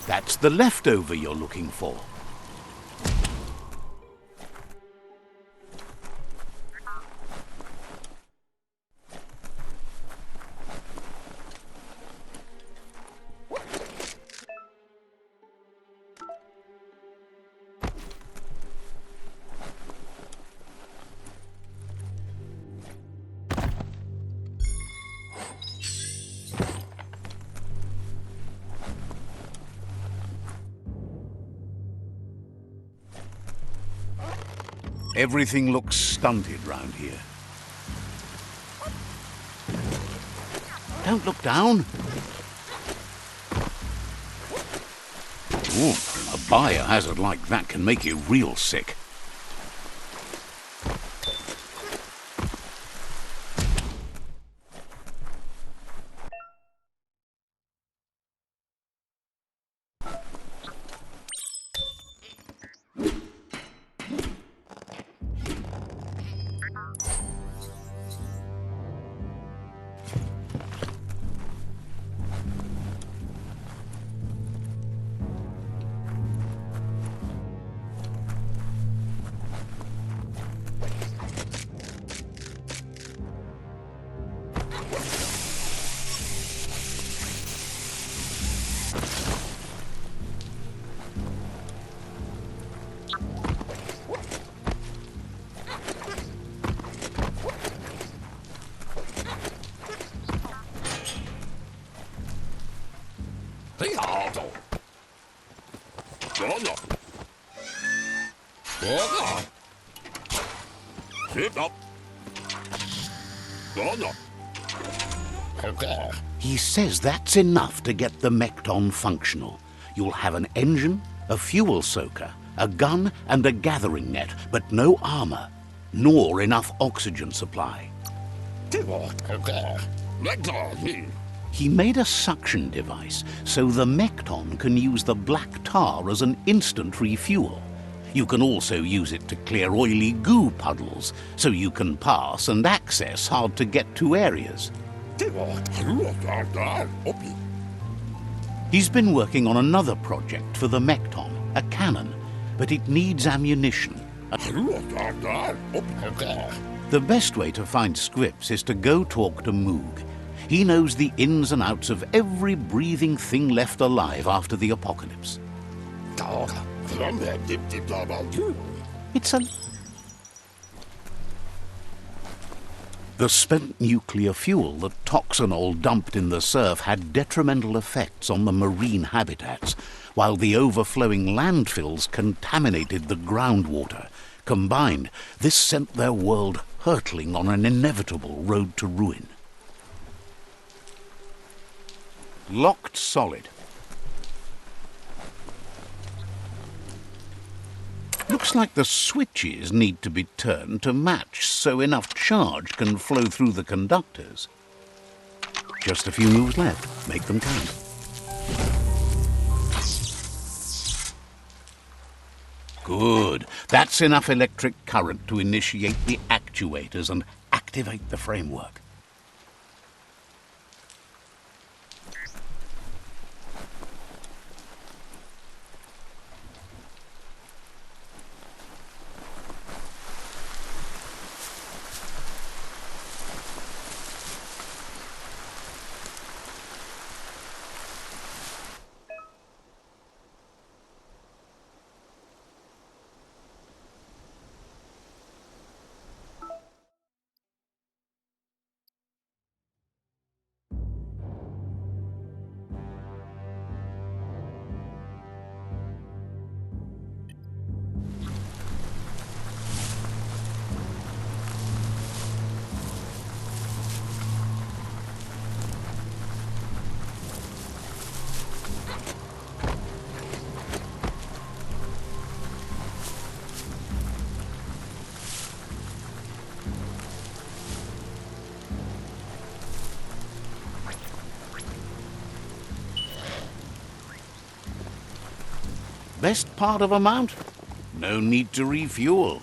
That's the leftover you're looking for. Everything looks stunted round here. Don't look down. Ooh, a biohazard like that can make you real sick. He says that's enough to get the Mekton functional. You'll have an engine, a fuel soaker, a gun and a gathering net, but no armor, nor enough oxygen supply. He made a suction device so the Mekton can use the black tar as an instant refuel. You can also use it to clear oily goo puddles, so you can pass and access hard-to-get-to areas. He's been working on another project for the Mekton, a cannon, but it needs ammunition. The best way to find scripts is to go talk to Moog. He knows the ins and outs of every breathing thing left alive after the apocalypse. It's a... The spent nuclear fuel that Toxanol dumped in the surf had detrimental effects on the marine habitats, while the overflowing landfills contaminated the groundwater. Combined, this sent their world hurtling on an inevitable road to ruin. Locked solid. Looks like the switches need to be turned to match so enough charge can flow through the conductors. Just a few moves left. Make them count. Good. That's enough electric current to initiate the actuators and activate the framework. Best part of a mount? No need to refuel.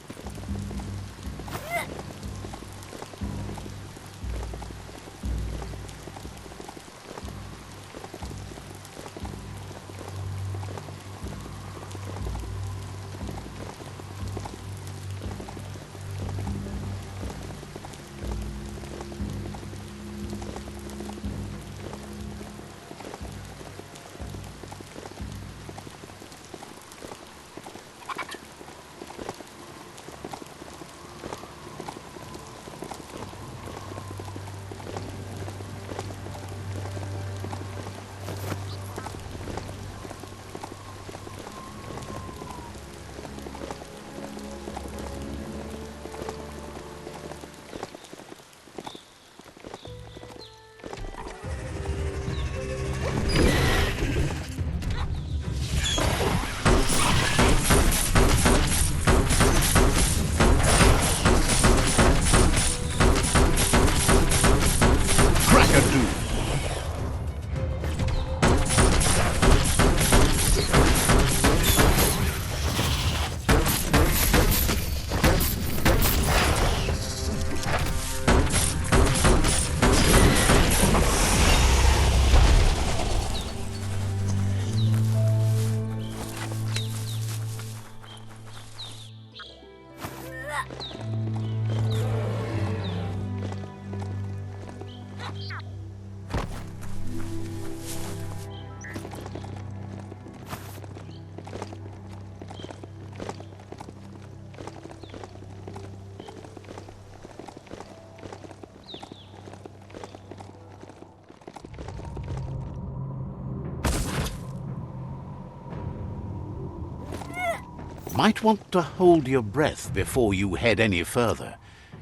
Might want to hold your breath before you head any further.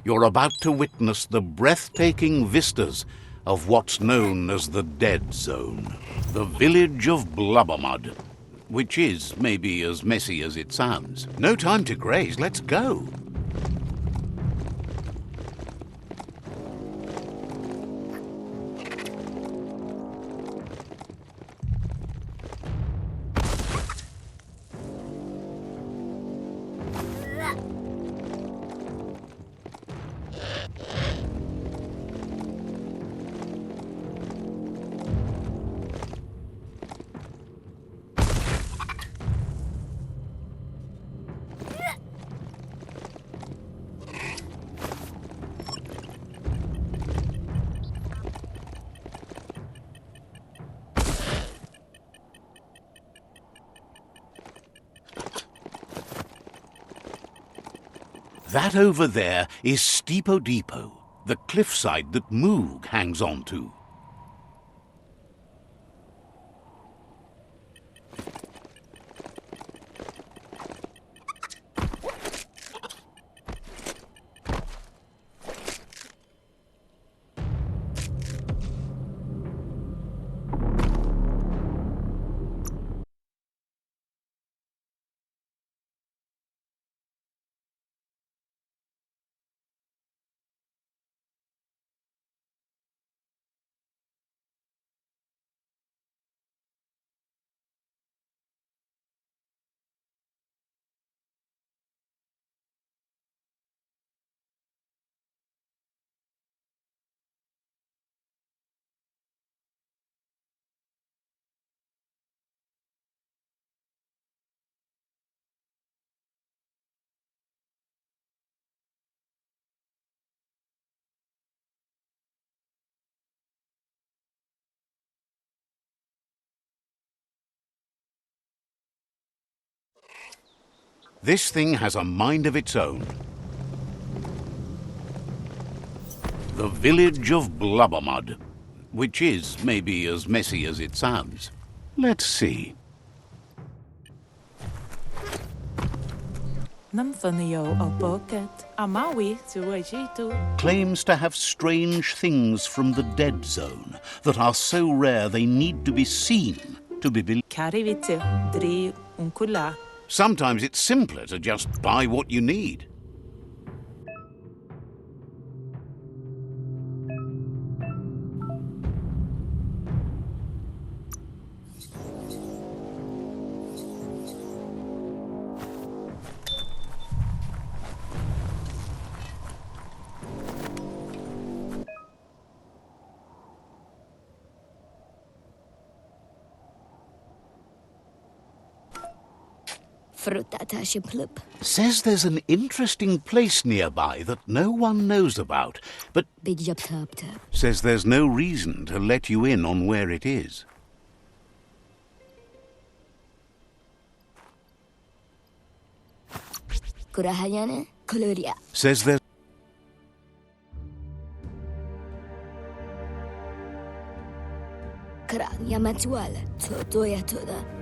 You're about to witness the breathtaking vistas of what's known as the Dead Zone. The village of Blubbermud, which is maybe as messy as it sounds. No time to graze, let's go. That over there is Steepo Depot, the cliffside that Moog hangs on to. This thing has a mind of its own. The village of Blubbermud, which is maybe as messy as it sounds. Let's see. Claims to have strange things from the Dead Zone that are so rare they need to be seen to be believed. Sometimes it's simpler to just buy what you need. Says there's an interesting place nearby that no one knows about, but says there's no reason to let you in on where it is. Says there's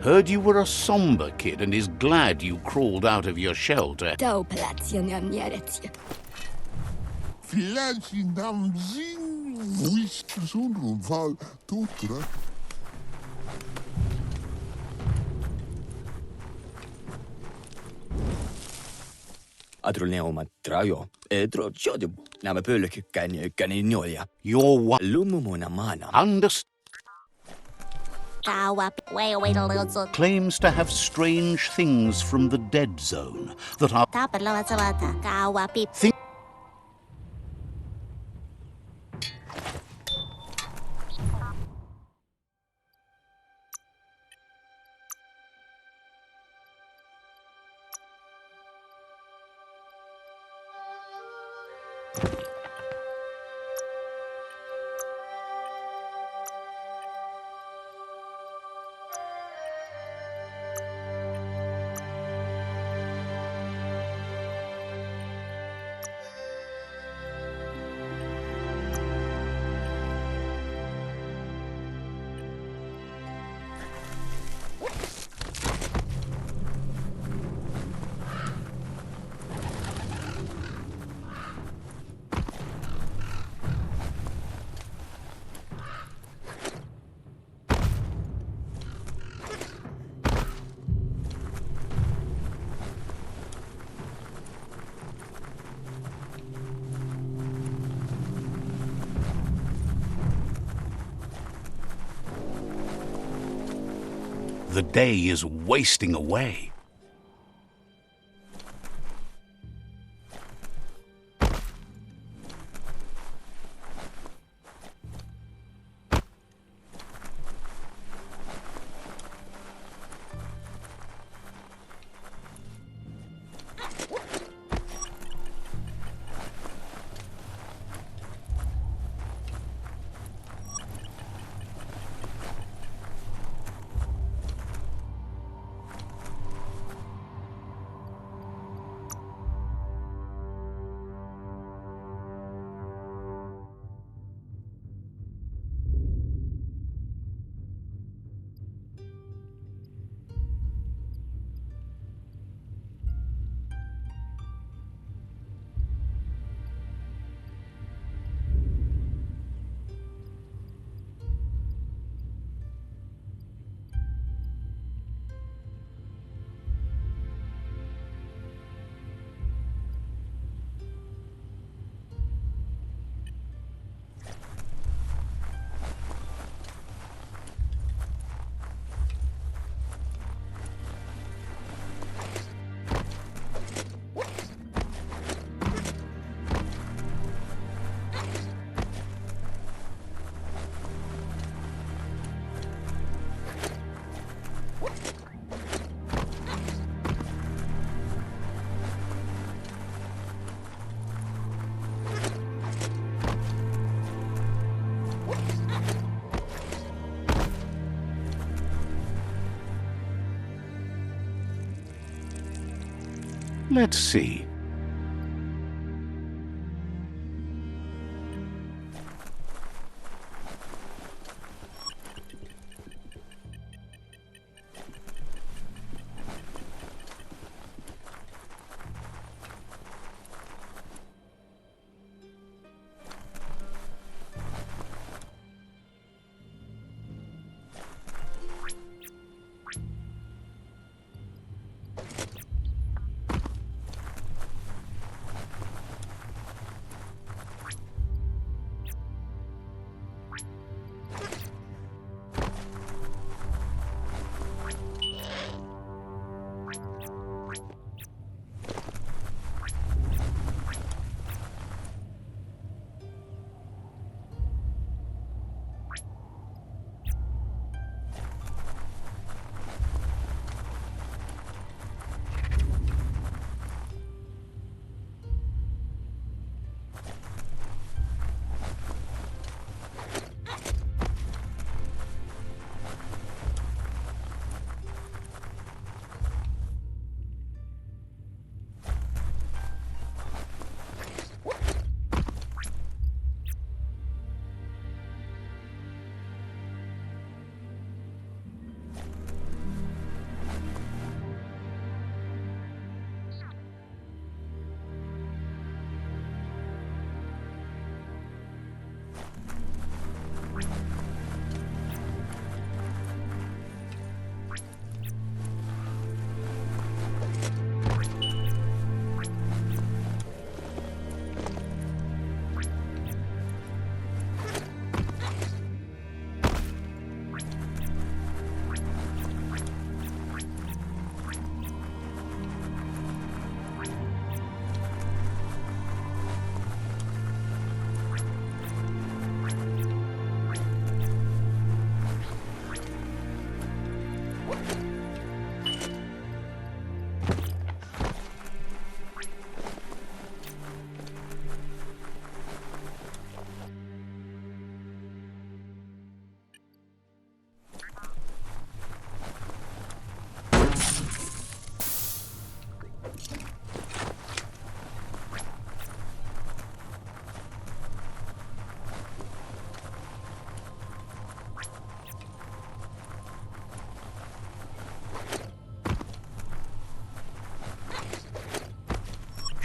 heard you were a somber kid and is glad you crawled out of your shell to... You're what? Understand. Claims to have strange things from the Dead Zone that are... The day is wasting away. Let's see.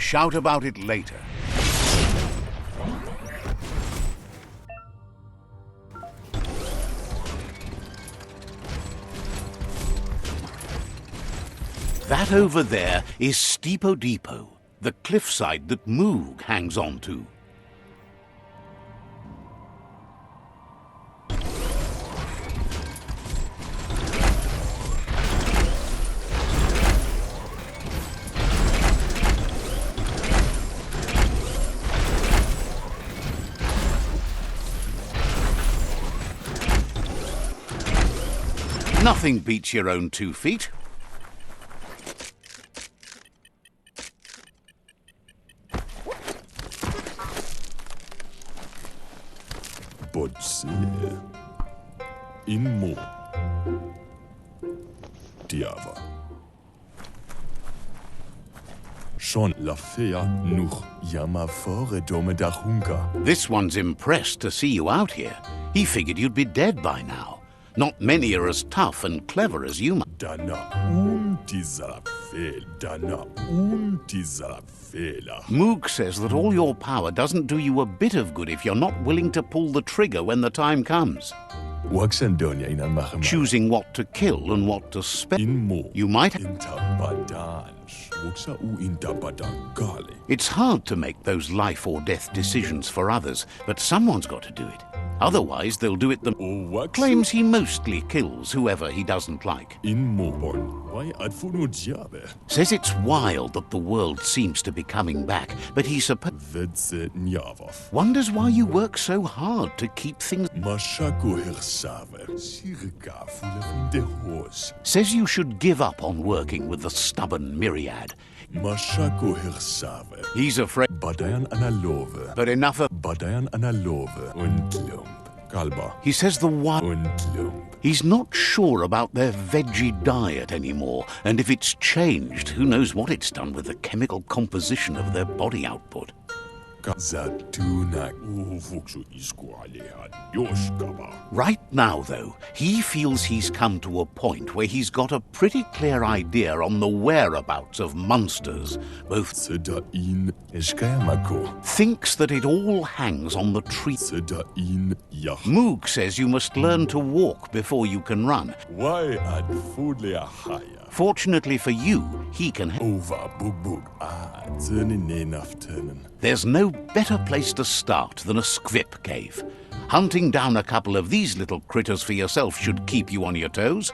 Shout about it later. That over there is Steepo Depot, the cliffside that Moog hangs on to. Nothing beats your own 2 feet. Botse. In mo. Diava. Schon la fea noch yama fore dome da hunga. This one's impressed to see you out here. He figured you'd be dead by now. Not many are as tough and clever as you. Dana dieser Fehler. Moog says that all your power doesn't do you a bit of good if you're not willing to pull the trigger when the time comes. Waxandonia in machen. Choosing what to kill and what to spare. In mo. You might. Intabadan. Wuxa u intabadan gali. It's hard to make those life or death decisions for others, but someone's got to do it. Otherwise, they'll do it What Claims he mostly kills whoever he doesn't like. in Moborn? Why adfuno diabe? Says it's wild that the world seems to be coming back, but he Vedse Njavov. wonders why you work so hard to keep things. Mashako Hirsave. Sirka Fulafin de Hos. Says you should give up on working with the stubborn myriad. Mashako Hirsave. He's afraid, Badayan Analove. but enough of. Badayan Analove. Und Lump. Kalba. He says the one. Und Lump. He's not sure about their veggie diet anymore, and if it's changed, who knows what it's done with the chemical composition of their body output. Zatuna Uvuksu Isqualehan Yoskaba. Right now, though, he feels he's come to a point where he's got a pretty clear idea on the whereabouts of monsters. Both Seda in Eskayamako. thinks that it all hangs on the tree. Seda in Yah. Moog says you must learn to walk before you can run. Why ad Fudlea Haya? Fortunately for you, he can. Over Bug Zerninafturnen. There's no better place to start than a squip cave. Hunting down a couple of these little critters for yourself should keep you on your toes.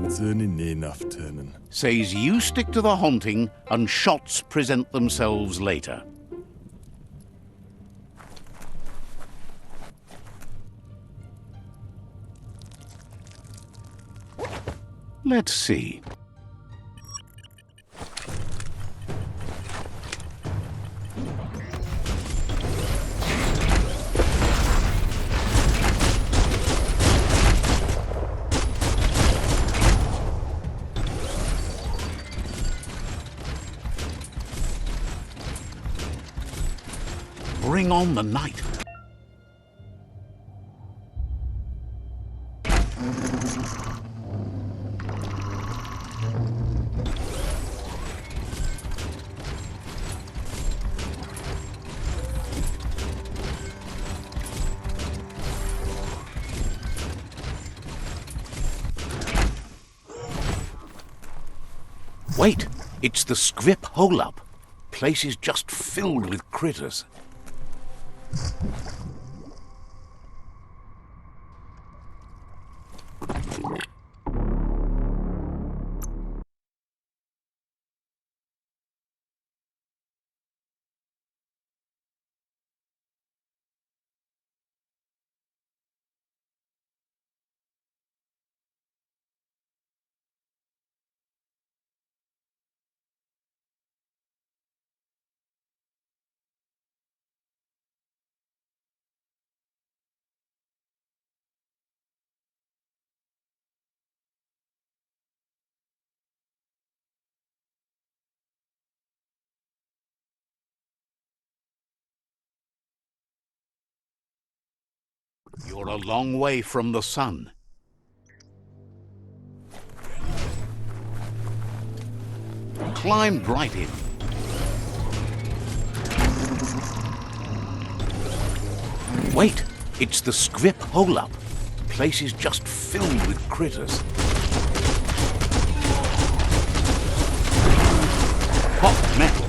Zerninafturnen. Says you stick to the haunting and shots present themselves later. Let's see. Bring on the night. Wait, it's the Scrip hole-up. Place is just filled with critters. You're a long way from the sun. Climb right in. Wait, it's the Scrip hole-up. Place is just filled with critters. Hot metal.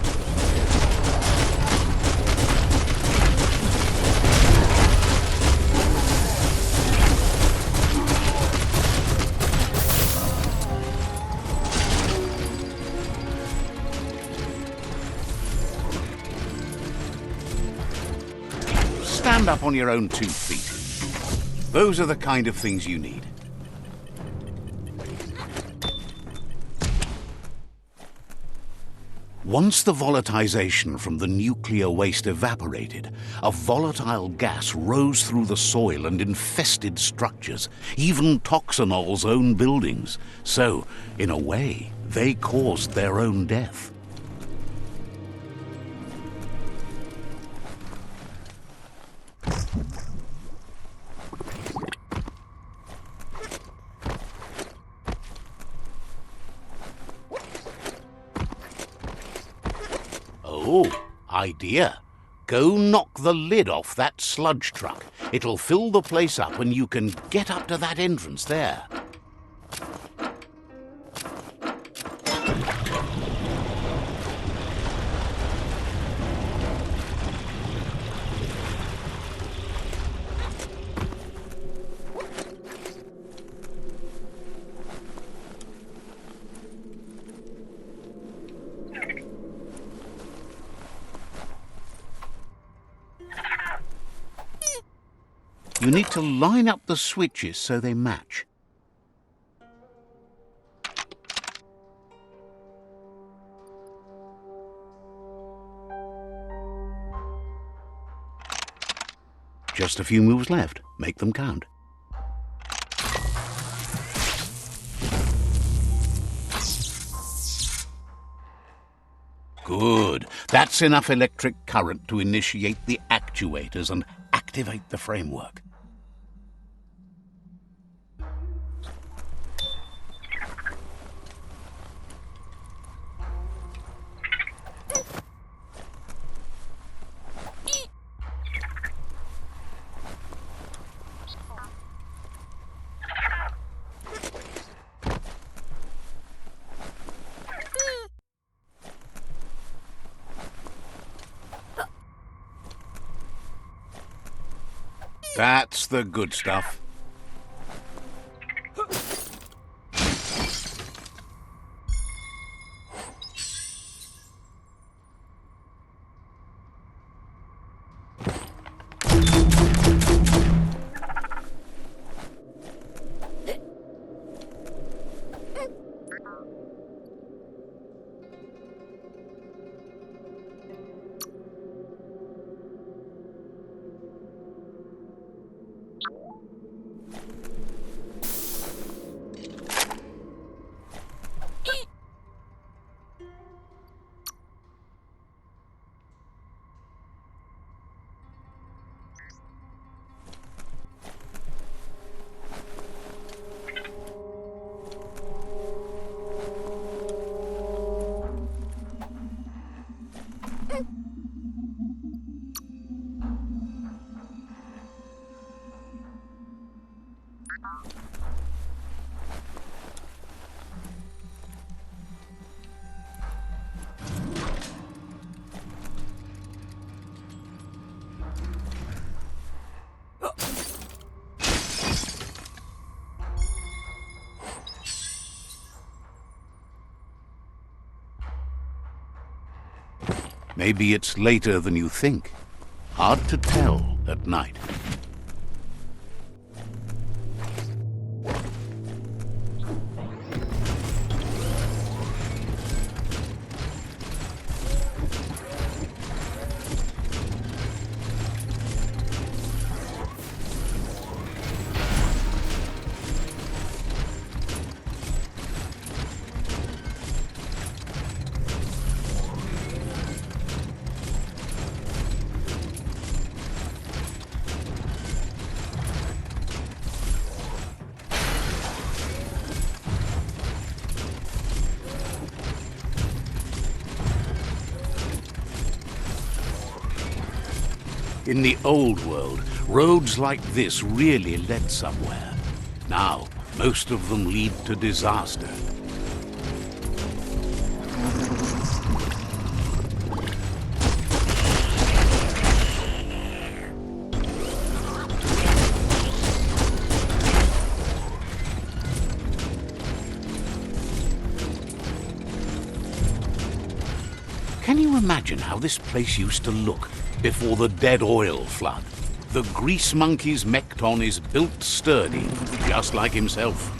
Stand up on your own 2 feet. Those are the kind of things you need. Once the volatilization from the nuclear waste evaporated, a volatile gas rose through the soil and infested structures, even Toxanol's own buildings. So, in a way, they caused their own death. Oh, idea. Go knock the lid off that sludge truck. It'll fill the place up and you can get up to that entrance there. You need to line up the switches so they match. Just a few moves left. Make them count. Good. That's enough electric current to initiate the actuators and activate the framework. That's the good stuff. Maybe it's later than you think. Hard to tell at night. In the old world, roads like this really led somewhere. Now, most of them lead to disaster. Can you imagine how this place used to look before the dead oil flood? The grease monkey's Mekton is built sturdy, just like himself.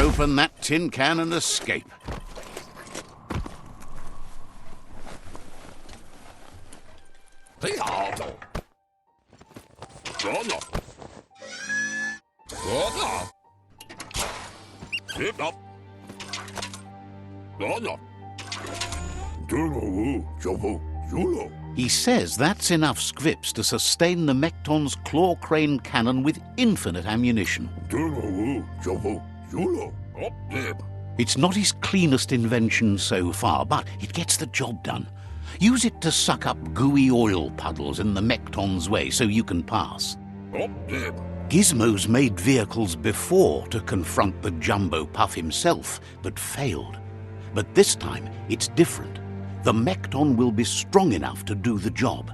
open that tin can and escape. He says that's enough scripts to sustain the Mekton's claw crane cannon with infinite ammunition. It's not his cleanest invention so far, but it gets the job done. Use it to suck up gooey oil puddles in the Mekton's way so you can pass. Gizmo's made vehicles before to confront the Jumbo Puff himself, but failed. But this time, it's different. The Mekton will be strong enough to do the job.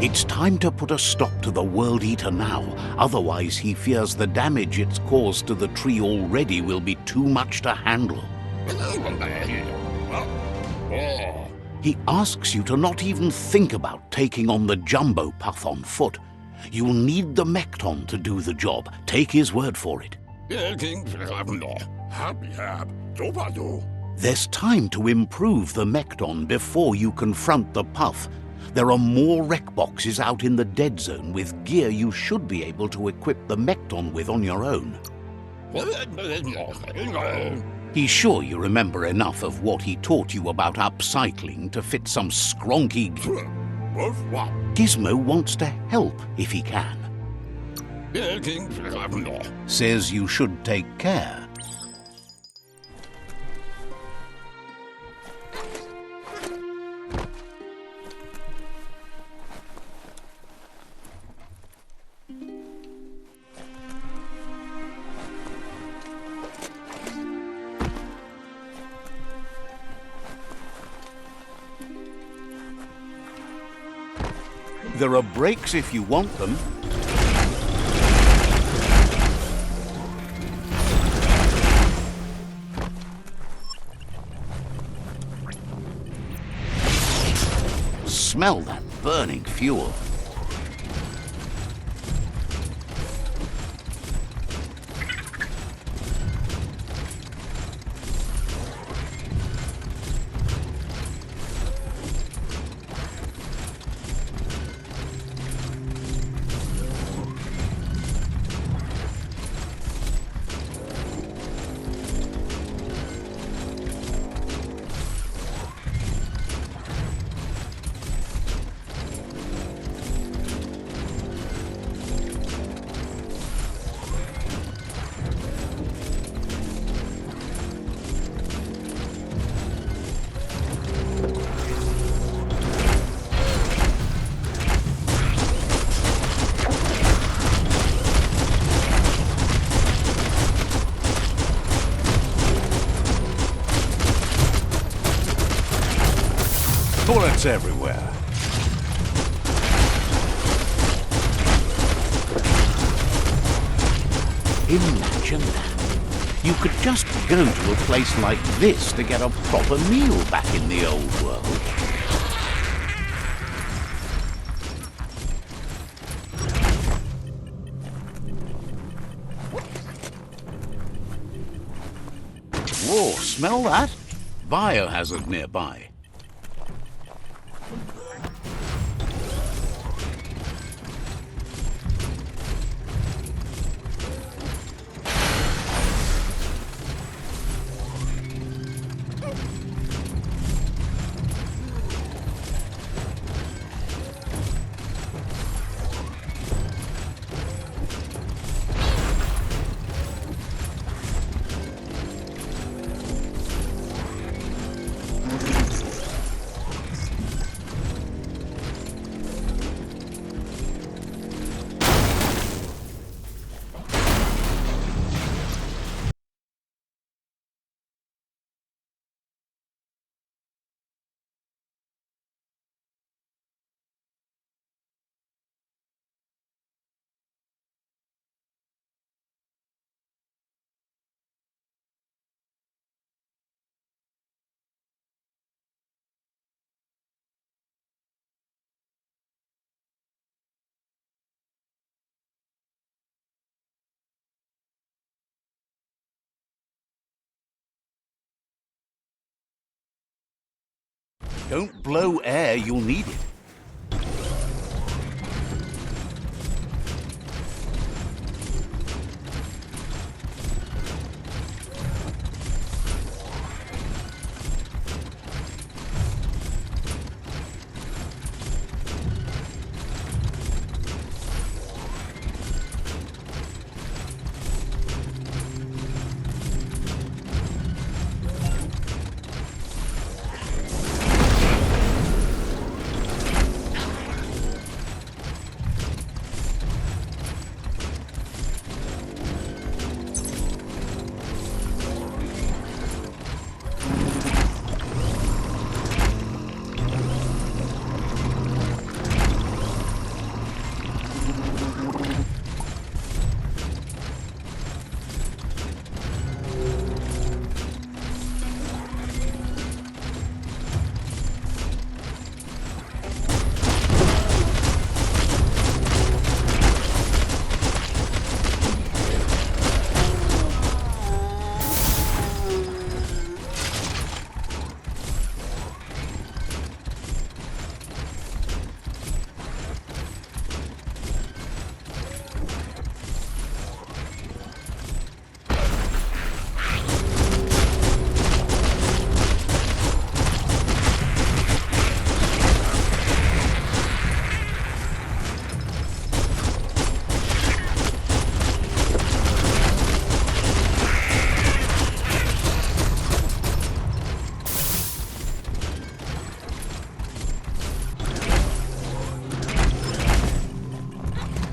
It's time to put a stop to the World Eater now, otherwise he fears the damage it's caused to the tree already will be too much to handle. He asks you to not even think about taking on the Jumbo Puff on foot. You'll need the Mekton to do the job. Take his word for it. There's time to improve the Mekton before you confront the Puff. There are more wreck boxes out in the dead zone with gear you should be able to equip the Mekton with on your own. He's sure you remember enough of what he taught you about upcycling to fit some skronky... Gizmo wants to help if he can. Says you should take care. There are brakes if you want them. Smell that burning fuel. Bullets everywhere. Imagine that. You could just go to a place like this to get a proper meal back in the old world. Whoa, smell that? Biohazard nearby. Don't blow air, you'll need it.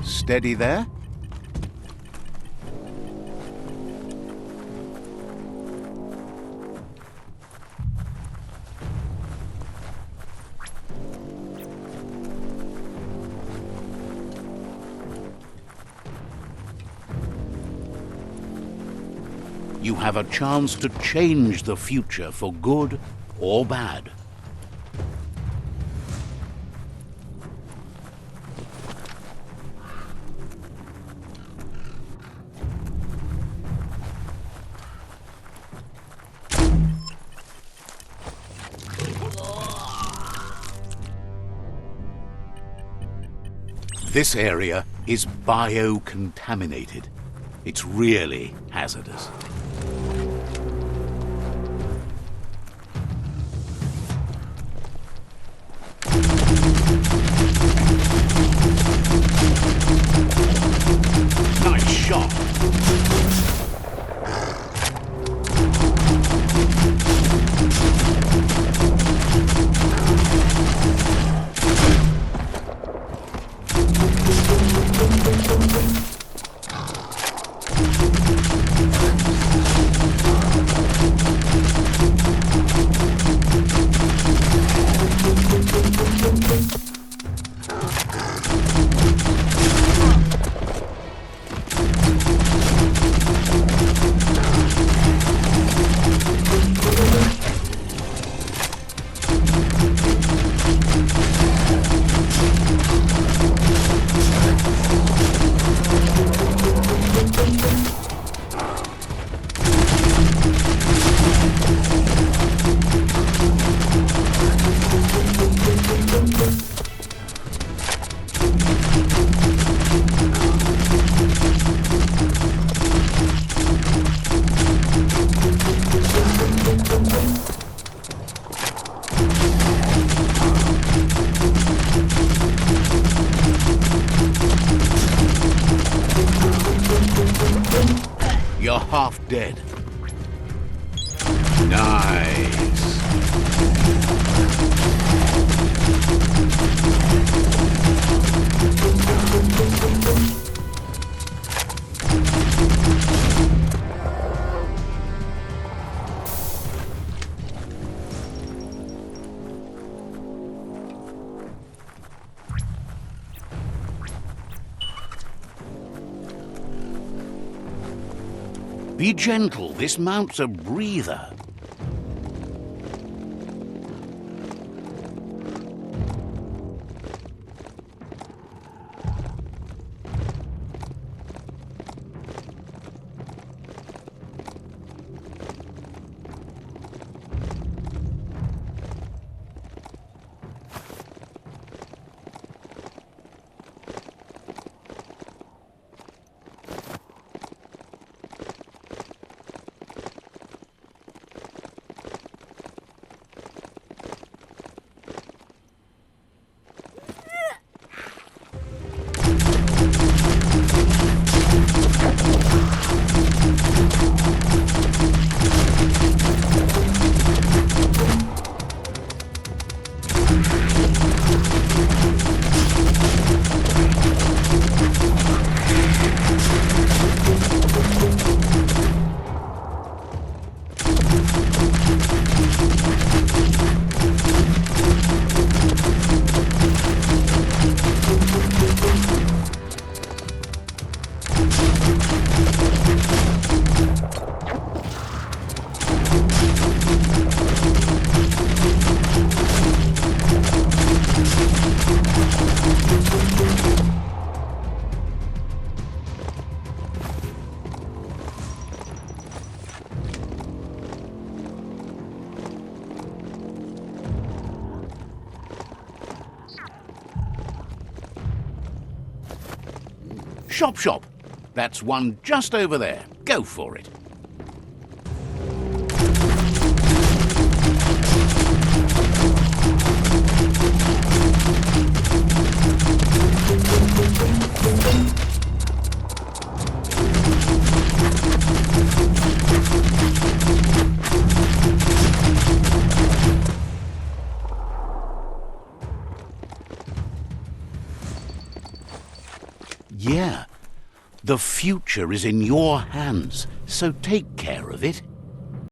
Steady there. You have a chance to change the future for good or bad. This area is biocontaminated. It's really hazardous. Nice shot. You're half dead. Nice. Be gentle, this mount's a breather. Shop, shop. That's one just over there. Go for it. Yeah, the future is in your hands, so take care of it.